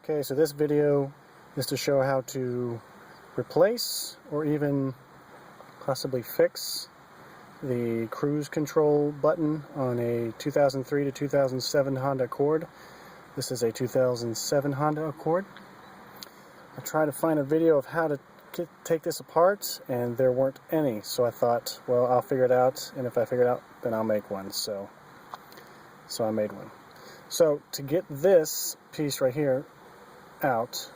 Okay, so this video is to show how to replace or even possibly fix the cruise control button on a 2003 to 2007 Honda Accord. This is a 2007 Honda Accord. I tried to find a video of how to take this apart and there weren't any, so I thought, well, I'll figure it out, and if I figure it out, then I'll make one. So I made one. So to get this piece right here out,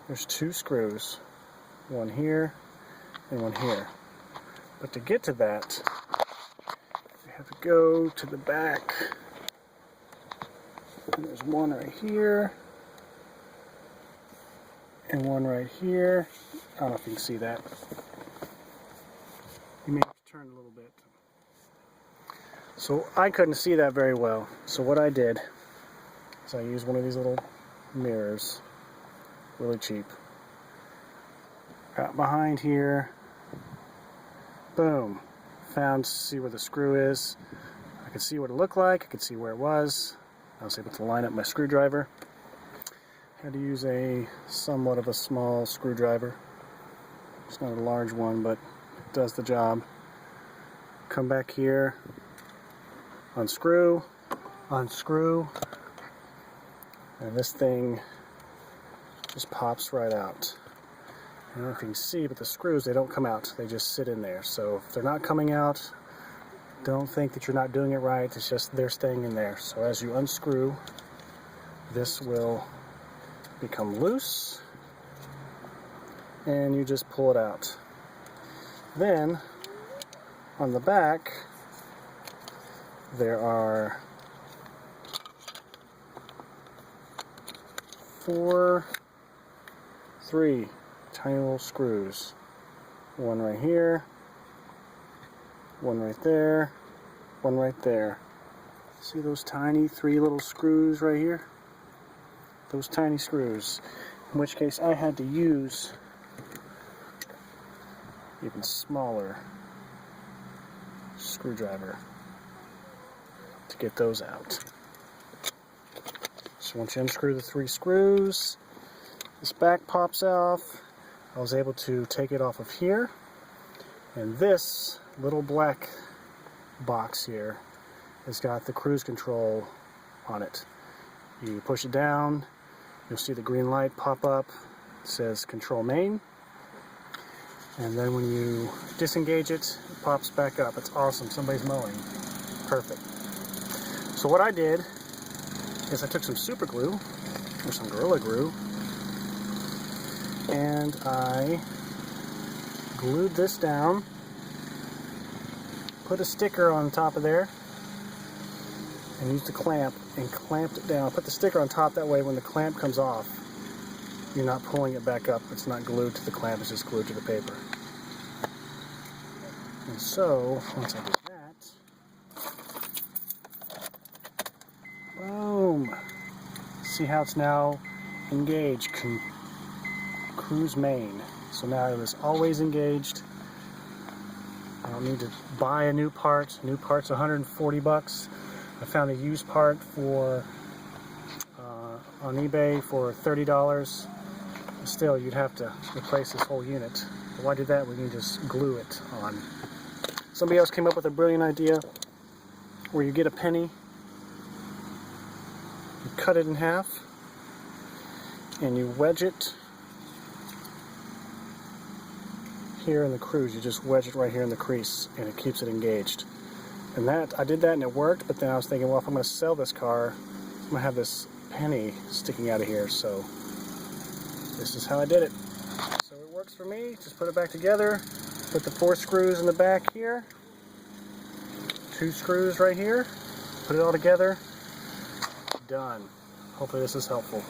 there's two screws, one here and one here. But to get to that, you have to go to the back, and there's one right here and one right here. I don't know if you can see that. You may have to turn a little bit. So I couldn't see that very well. So what I did is I used one of these little mirrors, really cheap. Got behind here, boom, found, see where the screw is. I could see what it looked like, I could see where it was. I was able to line up my screwdriver. Had to use a somewhat of a small screwdriver. It's not a large one, but it does the job. Come back here, unscrew, and this thing just pops right out. I don't know if you can see, but the screws, they don't come out. They just sit in there. So if they're not coming out, don't think that you're not doing it right. It's just they're staying in there. So as you unscrew, this will become loose, and you just pull it out. Then on the back, there are three tiny little screws. One right here, one right there, one right there. See those tiny three little screws right here? Those tiny screws. In which case I had to use even smaller screwdriver to get those out. So once you unscrew the three screws, this back pops off. I was able to take it off of here, and this little black box here has got the cruise control on it. You push it down, you'll see the green light pop up. It says control main, and then when you disengage it, it pops back up. It's awesome. Somebody's mowing. Perfect. So what I did is I took some super glue or some Gorilla Glue, and I glued this down, put a sticker on top of there, and used a clamp and clamped it down. Put the sticker on top, that way when the clamp comes off, you're not pulling it back up. It's not glued to the clamp, it's just glued to the paper. And so, once I did that, boom! See how it's now engaged, cruise main. So now it is always engaged. I don't need to buy a new part. New part's 140 bucks. I found a used part for on eBay for $30. Still, you'd have to replace this whole unit. But why do that when you can just glue it on? Somebody else came up with a brilliant idea where you get a penny, you cut it in half, and you wedge it here in the cruise. You just wedge it right here in the crease, and it keeps it engaged. And that, I did that and it worked, but then I was thinking, well, if I'm going to sell this car, I'm going to have this penny sticking out of here, so this is how I did it. So it works for me. Just put it back together, put the 4 screws in the back here, 2 screws right here, put it all together, done. Hopefully this is helpful.